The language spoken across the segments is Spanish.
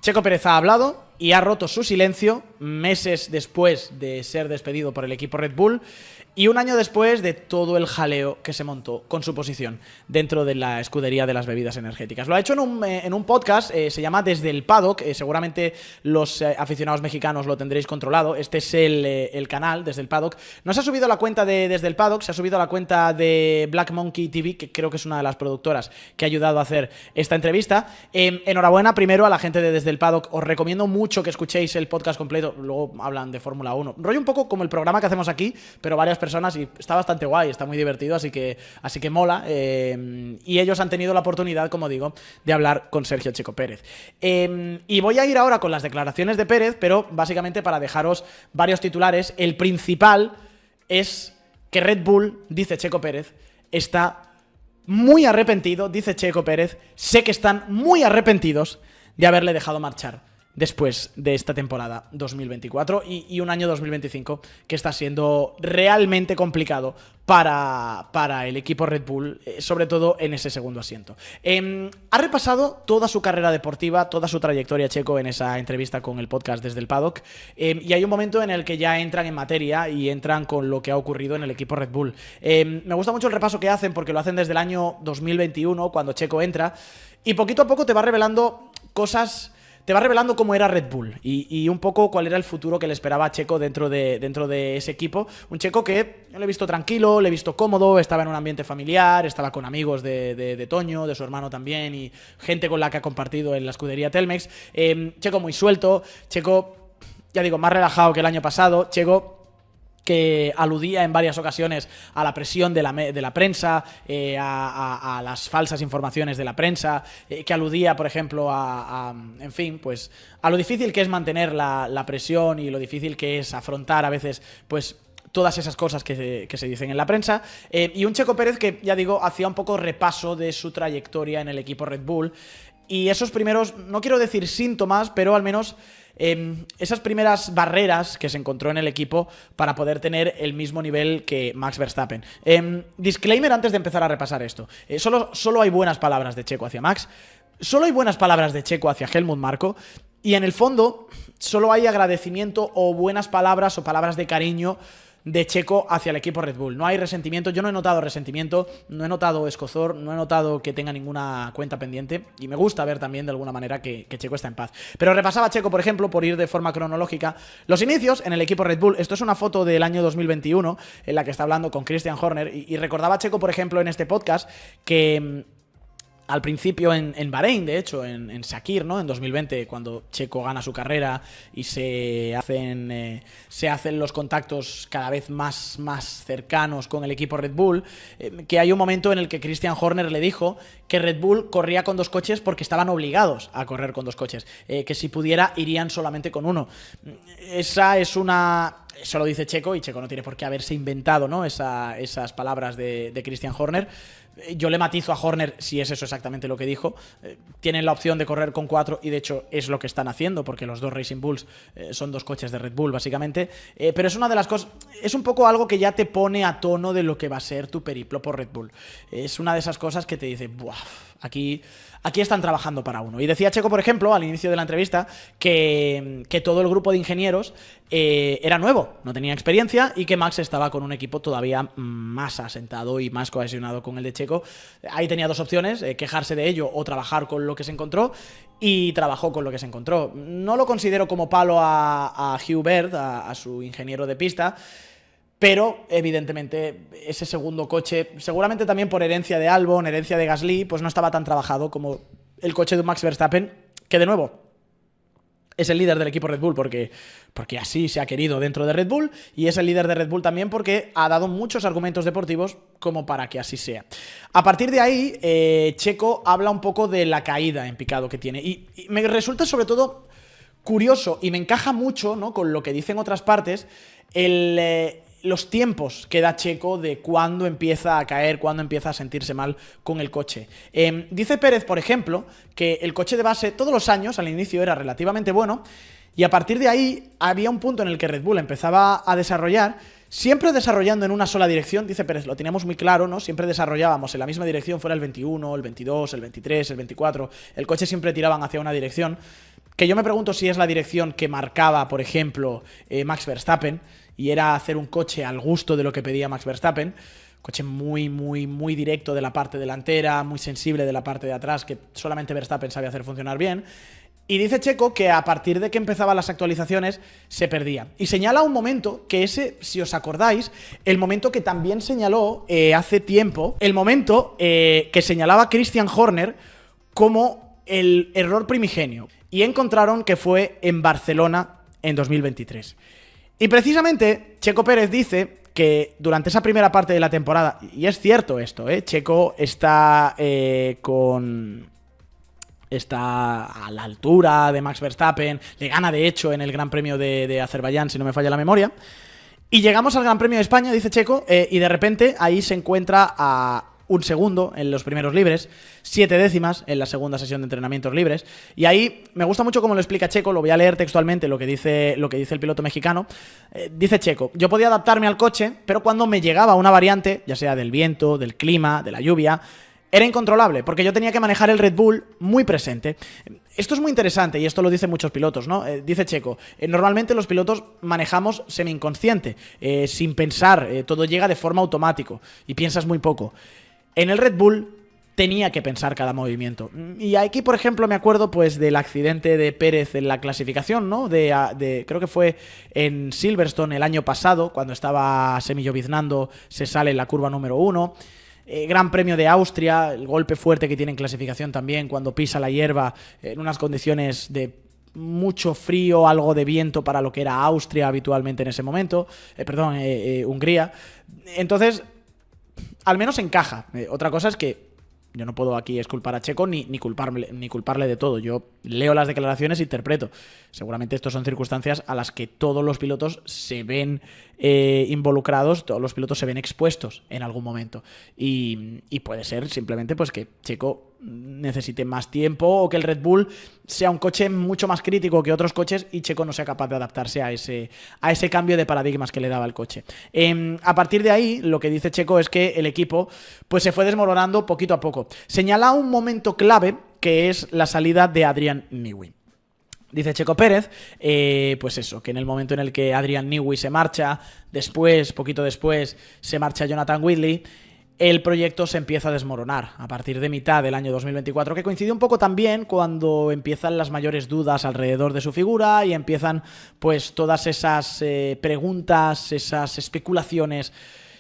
Checo Pérez ha hablado y ha roto su silencio meses después de ser despedido por el equipo Red Bull y un año después de todo el jaleo que se montó con su posición dentro de la escudería de las bebidas energéticas. Lo ha hecho en un podcast, se llama Desde el Paddock, seguramente los aficionados mexicanos lo tendréis controlado. Este es el canal, Desde el Paddock. No se ha subido a la cuenta de Desde el Paddock, se ha subido a la cuenta de Black Monkey TV, que creo que es una de las productoras que ha ayudado a hacer esta entrevista. Enhorabuena primero a la gente de Desde el Paddock. Os recomiendo mucho que escuchéis el podcast completo. Luego hablan de Fórmula 1. Rollo un poco como el programa que hacemos aquí, pero varias personas, y está bastante guay, está muy divertido, así que mola. Y ellos han tenido la oportunidad, como digo, de hablar con Sergio Checo Pérez. Y voy a ir ahora con las declaraciones de Pérez, pero básicamente para dejaros varios titulares. El principal es que Red Bull, dice Checo Pérez, está muy arrepentido, dice Checo Pérez, sé que están muy arrepentidos de haberle dejado marchar después de esta temporada 2024 y un año 2025 que está siendo realmente complicado para el equipo Red Bull, sobre todo en ese segundo asiento. Ha repasado toda su carrera deportiva, toda su trayectoria, Checo, en esa entrevista con el podcast Desde el Paddock, y hay un momento en el que ya entran en materia y entran con lo que ha ocurrido en el equipo Red Bull. Me gusta mucho el repaso que hacen porque lo hacen desde el año 2021, cuando Checo entra, y poquito a poco te va revelando cosas. Te va revelando cómo era Red Bull y un poco cuál era el futuro que le esperaba a Checo dentro de ese equipo. Un Checo que yo le he visto tranquilo, le he visto cómodo, estaba en un ambiente familiar, estaba con amigos de Toño, de su hermano también, y gente con la que ha compartido en la escudería Telmex. Checo muy suelto, Checo, ya digo, más relajado que el año pasado, Checo que aludía en varias ocasiones a la presión de la prensa, a las falsas informaciones de la prensa, que aludía, por ejemplo, en fin, pues a lo difícil que es mantener la presión y lo difícil que es afrontar a veces, pues, todas esas cosas que se dicen en la prensa. Y un Checo Pérez que, ya digo, hacía un poco repaso de su trayectoria en el equipo Red Bull. Y esos primeros, no quiero decir síntomas, pero al menos esas primeras barreras que se encontró en el equipo para poder tener el mismo nivel que Max Verstappen. Disclaimer antes de empezar a repasar esto. Solo hay buenas palabras de Checo hacia Max, solo hay buenas palabras de Checo hacia Helmut Marko, y en el fondo solo hay agradecimiento o buenas palabras o palabras de cariño de Checo hacia el equipo Red Bull. No hay resentimiento, yo no he notado resentimiento, no he notado escozor, no he notado que tenga ninguna cuenta pendiente, y me gusta ver también de alguna manera que Checo está en paz. Pero repasaba Checo, por ejemplo, por ir de forma cronológica, los inicios en el equipo Red Bull. Esto es una foto del año 2021 en la que está hablando con Christian Horner, y recordaba Checo, por ejemplo, en este podcast que al principio en Bahrein, de hecho, en Sakir, ¿no? En 2020, cuando Checo gana su carrera y se hacen los contactos cada vez más cercanos con el equipo Red Bull, que hay un momento en el que Christian Horner le dijo que Red Bull corría con dos coches porque estaban obligados a correr con dos coches, que si pudiera irían solamente con uno. Eso lo dice Checo, y Checo no tiene por qué haberse inventado, ¿no? Esas palabras de Christian Horner. Yo le matizo a Horner si es eso exactamente lo que dijo. Tienen la opción de correr con 4 y de hecho es lo que están haciendo, porque los dos Racing Bulls son dos coches de Red Bull básicamente. Pero es una de las cosas, es un poco algo que ya te pone a tono de lo que va a ser tu periplo por Red Bull. Es una de esas cosas que te dice, ¡buah! Aquí están trabajando para uno. Y decía Checo, por ejemplo, al inicio de la entrevista, que todo el grupo de ingenieros era nuevo, no tenía experiencia, y que Max estaba con un equipo todavía más asentado y más cohesionado con el de Checo. Ahí tenía dos opciones, quejarse de ello o trabajar con lo que se encontró, y trabajó con lo que se encontró. No lo considero como palo a Hugh Bird, a su ingeniero de pista, pero evidentemente ese segundo coche, seguramente también por herencia de Albon, herencia de Gasly, pues no estaba tan trabajado como el coche de Max Verstappen, que de nuevo es el líder del equipo Red Bull porque así se ha querido dentro de Red Bull, y es el líder de Red Bull también porque ha dado muchos argumentos deportivos como para que así sea. A partir de ahí, Checo habla un poco de la caída en picado que tiene, y me resulta sobre todo curioso y me encaja mucho, ¿no?, con lo que dicen otras partes, los tiempos que da Checo de cuándo empieza a caer, cuándo empieza a sentirse mal con el coche. Dice Pérez, por ejemplo, que el coche de base todos los años al inicio era relativamente bueno, y a partir de ahí había un punto en el que Red Bull empezaba a desarrollar, siempre desarrollando en una sola dirección. Dice Pérez, lo teníamos muy claro, ¿no? Siempre desarrollábamos en la misma dirección, fuera el 21, el 22, el 23, el 24, el coche siempre tiraban hacia una dirección, que yo me pregunto si es la dirección que marcaba, por ejemplo, Max Verstappen, y era hacer un coche al gusto de lo que pedía Max Verstappen. Coche muy, muy, muy directo de la parte delantera, muy sensible de la parte de atrás, que solamente Verstappen sabe hacer funcionar bien. Y dice Checo que a partir de que empezaban las actualizaciones se perdía. Y señala un momento que ese, si os acordáis, el momento que también señaló hace tiempo, el momento que señalaba Christian Horner como el error primigenio. Y encontraron que fue en Barcelona en 2023. Y precisamente Checo Pérez dice que durante esa primera parte de la temporada, y es cierto esto, Checo está a la altura de Max Verstappen, le gana de hecho en el Gran Premio de Azerbaiyán, si no me falla la memoria, y llegamos al Gran Premio de España, dice Checo, y de repente ahí se encuentra a un segundo en los primeros libres, 7 décimas en la segunda sesión de entrenamientos libres, y ahí me gusta mucho cómo lo explica Checo. Lo voy a leer textualmente lo que dice el piloto mexicano. Dice Checo: yo podía adaptarme al coche, pero cuando me llegaba una variante, ya sea del viento, del clima, de la lluvia, era incontrolable, porque yo tenía que manejar el Red Bull muy presente. Esto es muy interesante, y esto lo dicen muchos pilotos, ¿no? Dice Checo, normalmente los pilotos manejamos semi-inconsciente, sin pensar, todo llega de forma automática, y piensas muy poco. En el Red Bull tenía que pensar cada movimiento. Y aquí, por ejemplo, me acuerdo pues del accidente de Pérez en la clasificación, ¿no? Creo que fue en Silverstone el año pasado, cuando estaba semilloviznando, se sale en la curva número 1. Gran Premio de Austria, el golpe fuerte que tiene en clasificación también, cuando pisa la hierba en unas condiciones de mucho frío, algo de viento para lo que era Austria habitualmente en ese momento. Hungría. Entonces, al menos encaja. Otra cosa es que yo no puedo aquí exculpar a Checo ni culparle de todo. Yo leo las declaraciones e interpreto. Seguramente estas son circunstancias a las que todos los pilotos se ven involucrados, todos los pilotos se ven expuestos en algún momento. Y puede ser simplemente pues que Checo necesite más tiempo, o que el Red Bull sea un coche mucho más crítico que otros coches y Checo no sea capaz de adaptarse a ese cambio de paradigmas que le daba el coche. A partir de ahí, lo que dice Checo es que el equipo pues se fue desmoronando poquito a poco. Señala un momento clave, que es la salida de Adrian Newey. Dice Checo Pérez, pues eso, que en el momento en el que Adrian Newey se marcha, poquito después, se marcha Jonathan Whitley, el proyecto se empieza a desmoronar a partir de mitad del año 2024, que coincide un poco también cuando empiezan las mayores dudas alrededor de su figura y empiezan pues todas esas preguntas, esas especulaciones,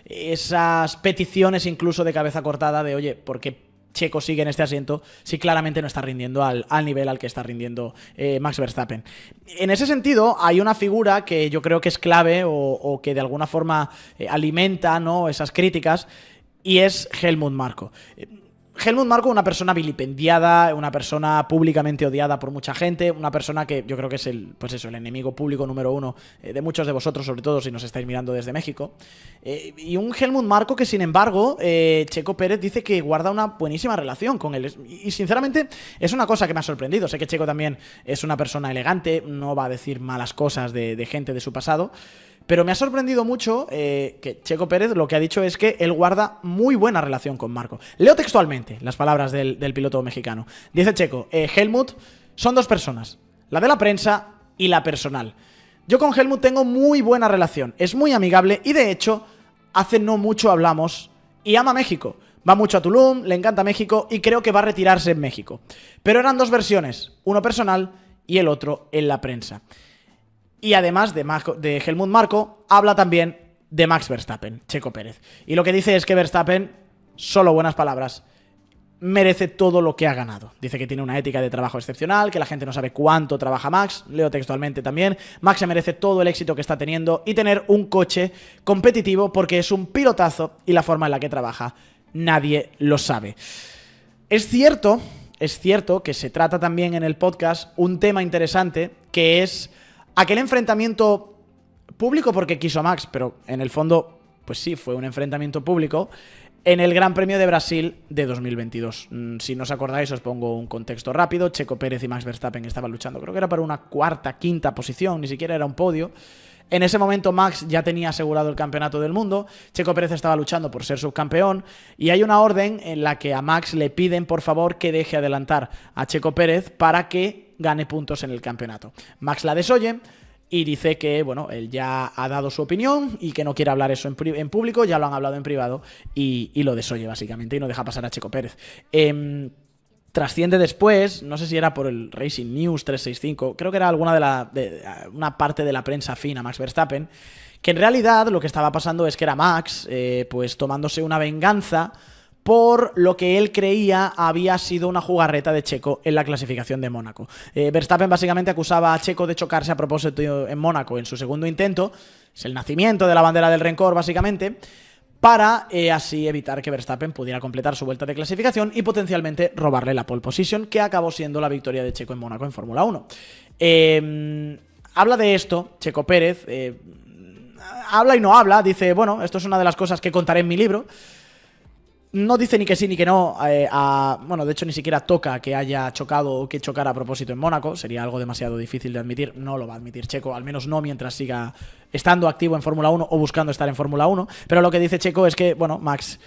esas peticiones incluso de cabeza cortada de oye, ¿por qué Checo sigue en este asiento si claramente no está rindiendo al nivel al que está rindiendo Max Verstappen? En ese sentido, hay una figura que yo creo que es clave o que de alguna forma alimenta, ¿no?, esas críticas, y es Helmut Marko. Helmut Marko, una persona vilipendiada, una persona públicamente odiada por mucha gente, una persona que yo creo que es el enemigo público número 1 de muchos de vosotros, sobre todo si nos estáis mirando desde México. Y un Helmut Marko que, sin embargo, Checo Pérez dice que guarda una buenísima relación con él. Y sinceramente es una cosa que me ha sorprendido. Sé que Checo también es una persona elegante, no va a decir malas cosas de gente de su pasado, pero me ha sorprendido mucho que Checo Pérez lo que ha dicho es que él guarda muy buena relación con Marko. Leo textualmente las palabras del piloto mexicano. Dice Checo: Helmut son dos personas, la de la prensa y la personal. Yo con Helmut tengo muy buena relación, es muy amigable y de hecho hace no mucho hablamos y ama México. Va mucho a Tulum, le encanta México y creo que va a retirarse en México. Pero eran dos versiones, uno personal y el otro en la prensa. Y además de Helmut Marko, habla también de Max Verstappen, Checo Pérez. Y lo que dice es que Verstappen, solo buenas palabras, merece todo lo que ha ganado. Dice que tiene una ética de trabajo excepcional, que la gente no sabe cuánto trabaja Max. Leo textualmente también: Max se merece todo el éxito que está teniendo y tener un coche competitivo porque es un pilotazo y la forma en la que trabaja nadie lo sabe. Es cierto que se trata también en el podcast un tema interesante, que es aquel enfrentamiento público porque quiso a Max, pero en el fondo, pues sí, fue un enfrentamiento público en el Gran Premio de Brasil de 2022. Si no os acordáis, os pongo un contexto rápido. Checo Pérez y Max Verstappen estaban luchando, creo que era para una cuarta, quinta posición, ni siquiera era un podio. En ese momento Max ya tenía asegurado el campeonato del mundo, Checo Pérez estaba luchando por ser subcampeón y hay una orden en la que a Max le piden por favor que deje adelantar a Checo Pérez para que gane puntos en el campeonato. Max la desoye y dice que, bueno, él ya ha dado su opinión y que no quiere hablar eso en público, ya lo han hablado en privado y lo desoye básicamente y no deja pasar a Checo Pérez. Trasciende después, no sé si era por el Racing News 365, creo que era una parte de la prensa afín a Max Verstappen, que en realidad lo que estaba pasando es que era Max, pues tomándose una venganza por lo que él creía había sido una jugarreta de Checo en la clasificación de Mónaco. Verstappen básicamente acusaba a Checo de chocarse a propósito en Mónaco en su segundo intento, es el nacimiento de la bandera del rencor básicamente, para así evitar que Verstappen pudiera completar su vuelta de clasificación y potencialmente robarle la pole position, que acabó siendo la victoria de Checo en Mónaco en Fórmula 1. Habla de esto Checo Pérez, habla y no habla, dice, bueno, esto es una de las cosas que contaré en mi libro. No dice ni que sí ni que no, bueno, de hecho ni siquiera toca que haya chocado o que chocara a propósito en Mónaco, sería algo demasiado difícil de admitir, no lo va a admitir Checo, al menos no mientras siga estando activo en Fórmula 1 o buscando estar en Fórmula 1, pero lo que dice Checo es que, bueno, Max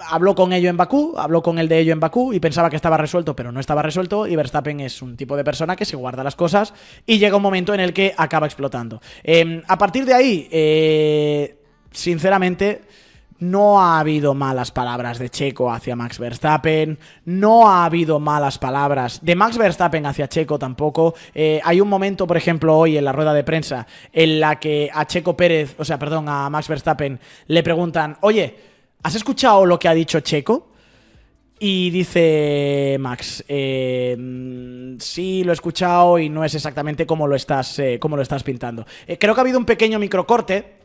habló con él de ello en Bakú y pensaba que estaba resuelto, pero no estaba resuelto, y Verstappen es un tipo de persona que se guarda las cosas y llega un momento en el que acaba explotando. A partir de ahí, sinceramente, no ha habido malas palabras de Checo hacia Max Verstappen, no ha habido malas palabras de Max Verstappen hacia Checo tampoco. Hay un momento, por ejemplo, hoy en la rueda de prensa en la que a Max Verstappen le preguntan, oye, ¿has escuchado lo que ha dicho Checo? Y dice Max, sí, lo he escuchado y no es exactamente como lo estás pintando. Creo que ha habido un pequeño microcorte.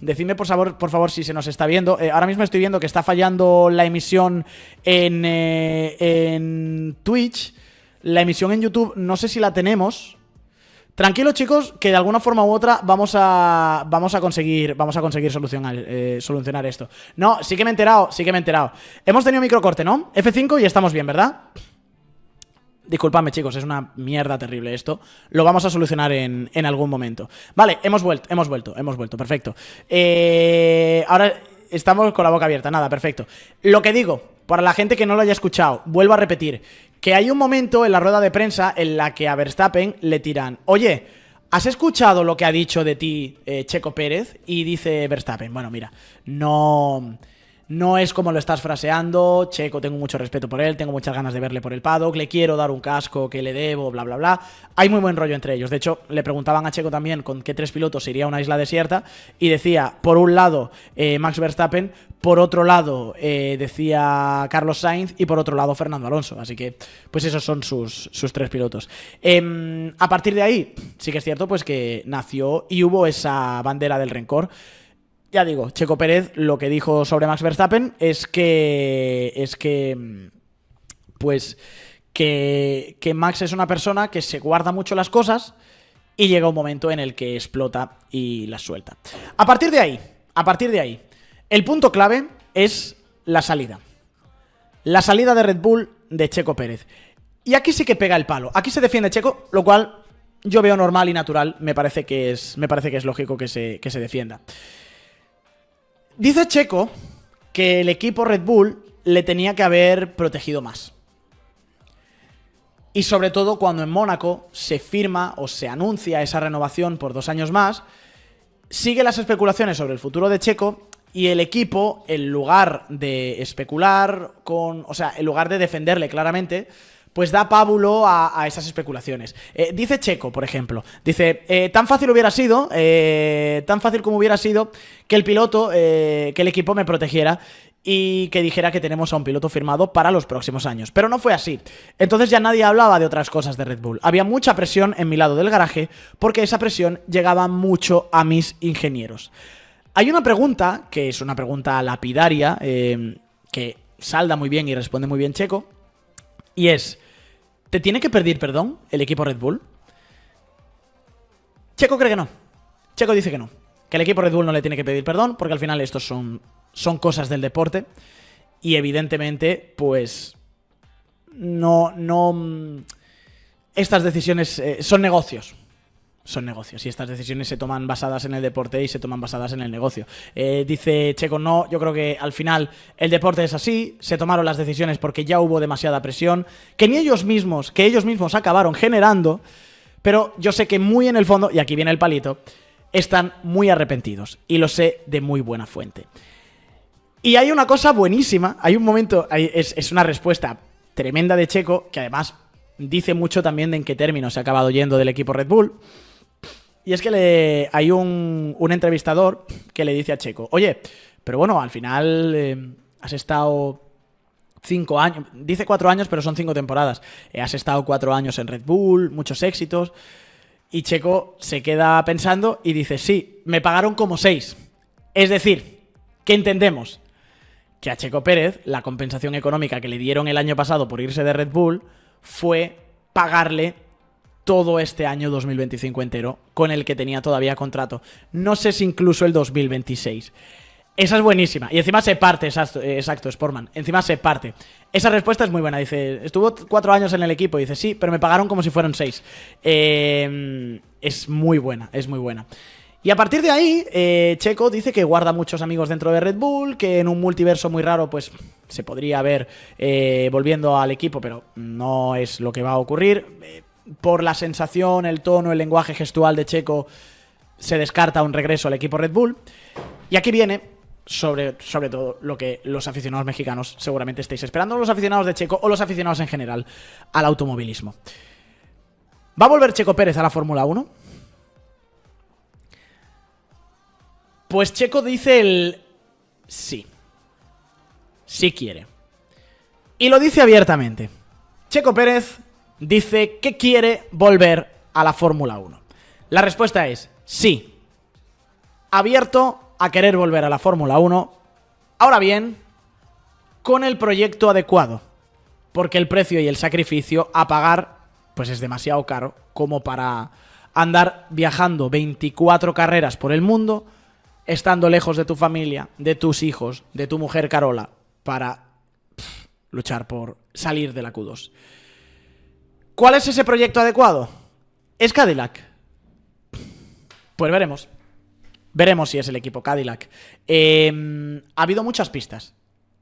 Decidme por favor si se nos está viendo. Ahora mismo estoy viendo que está fallando la emisión en Twitch. La emisión en YouTube no sé si la tenemos. Tranquilos, chicos, que de alguna forma u otra vamos a conseguir solucionar esto. No, sí que me he enterado. Hemos tenido microcorte, ¿no? F5 y estamos bien, ¿verdad? Disculpadme, chicos, es una mierda terrible esto. Lo vamos a solucionar en algún momento. Vale, hemos vuelto, perfecto. Ahora estamos con la boca abierta, nada, perfecto. Lo que digo, para la gente que no lo haya escuchado, vuelvo a repetir, que hay un momento en la rueda de prensa en la que a Verstappen le tiran, oye, ¿has escuchado lo que ha dicho de ti Checo Pérez? Y dice Verstappen, bueno, mira, no es como lo estás fraseando, Checo, tengo mucho respeto por él, tengo muchas ganas de verle por el paddock, le quiero dar un casco que le debo, bla, bla, bla. Hay muy buen rollo entre ellos. De hecho, le preguntaban a Checo también con qué 3 pilotos iría a una isla desierta y decía, por un lado, Max Verstappen, por otro lado, decía Carlos Sainz y por otro lado, Fernando Alonso. Así que, pues esos son sus 3 pilotos. A partir de ahí, sí que es cierto pues que nació y hubo esa bandera del rencor. Ya digo, Checo Pérez lo que dijo sobre Max Verstappen es que Max es una persona que se guarda mucho las cosas y llega un momento en el que explota y las suelta. A partir de ahí, el punto clave es la salida. La salida de Red Bull de Checo Pérez. Y aquí sí que pega el palo. Aquí se defiende Checo, lo cual yo veo normal y natural. Me parece que es lógico que se defienda. Dice Checo que el equipo Red Bull le tenía que haber protegido más. Y sobre todo cuando en Mónaco se firma o se anuncia esa renovación por 2 años más, sigue las especulaciones sobre el futuro de Checo y el equipo, en lugar de especular en lugar de defenderle claramente, pues da pábulo a esas especulaciones. Dice Checo, por ejemplo, dice, tan fácil como hubiera sido que el piloto, que el equipo me protegiera y que dijera que tenemos a un piloto firmado para los próximos años. Pero no fue así. Entonces ya nadie hablaba de otras cosas de Red Bull. Había mucha presión en mi lado del garaje porque esa presión llegaba mucho a mis ingenieros. Hay una pregunta, que es una pregunta lapidaria, que salda muy bien y responde muy bien Checo, y es, ¿te tiene que pedir perdón el equipo Red Bull? Checo cree que no. Checo dice que no. Que el equipo Red Bull no le tiene que pedir perdón porque al final estos son cosas del deporte y evidentemente pues no estas decisiones son negocios. son negocios y estas decisiones se toman basadas en el deporte y se toman basadas en el negocio. Dice Checo, no, yo creo que al final el deporte es así, se tomaron las decisiones porque ya hubo demasiada presión, que ellos mismos acabaron generando, pero yo sé que muy en el fondo, y aquí viene el palito, están muy arrepentidos y lo sé de muy buena fuente. Y hay una cosa buenísima, hay un momento, es una respuesta tremenda de Checo, que además dice mucho también de en qué términos se ha acabado yendo del equipo Red Bull. Y es que hay un entrevistador que le dice a Checo, oye, pero bueno, al final has estado 5 años, dice 4 años, pero son 5 temporadas. Has estado 4 años en Red Bull, muchos éxitos. Y Checo se queda pensando y dice, sí, me pagaron como 6. Es decir, ¿qué entendemos? Que a Checo Pérez la compensación económica que le dieron el año pasado por irse de Red Bull fue pagarle todo este año 2025 entero con el que tenía todavía contrato. No sé si incluso el 2026. Esa es buenísima. Y encima se parte, exacto, Sportman. Encima se parte. Esa respuesta es muy buena. Dice, estuvo 4 años en el equipo. Dice, sí, pero me pagaron como si fueran 6. Es muy buena, es muy buena. Y a partir de ahí, Checo dice que guarda muchos amigos dentro de Red Bull, que en un multiverso muy raro, pues se podría ver volviendo al equipo, pero no es lo que va a ocurrir. Por la sensación, el tono, el lenguaje gestual de Checo, se descarta un regreso al equipo Red Bull. Y aquí viene, sobre todo, lo que los aficionados mexicanos seguramente estáis esperando, los aficionados de Checo o los aficionados en general al automovilismo. ¿Va a volver Checo Pérez a la Fórmula 1? Pues Checo dice el sí. Sí quiere. Y lo dice abiertamente. Checo Pérez dice que quiere volver a la Fórmula 1. La respuesta es sí. Abierto a querer volver a la Fórmula 1. Ahora bien, con el proyecto adecuado. Porque el precio y el sacrificio a pagar pues es demasiado caro como para andar viajando 24 carreras por el mundo, estando lejos de tu familia, de tus hijos, de tu mujer Carola, para luchar por salir de la Q2. ¿Cuál es ese proyecto adecuado? ¿Es Cadillac? Pues veremos. Veremos si es el equipo Cadillac. Ha habido muchas pistas,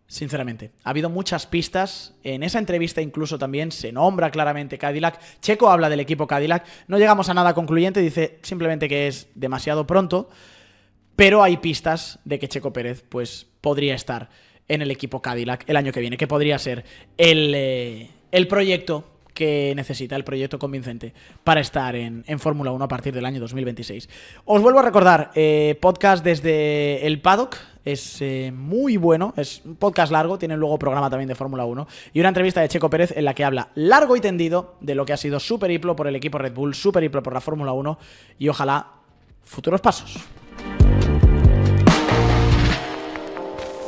sinceramente. Ha habido muchas pistas. En esa entrevista incluso también se nombra claramente Cadillac. Checo habla del equipo Cadillac. No llegamos a nada concluyente. Dice simplemente que es demasiado pronto. Pero hay pistas de que Checo Pérez pues, podría estar en el equipo Cadillac el año que viene, que podría ser el proyecto que necesita, el proyecto convincente para estar en Fórmula 1 a partir del año 2026. Os vuelvo a recordar, podcast desde el Paddock, es muy bueno, es un podcast largo, tiene luego programa también de Fórmula 1 y una entrevista de Checo Pérez en la que habla largo y tendido de lo que ha sido su periplo por el equipo Red Bull, su periplo por la Fórmula 1 y ojalá futuros pasos.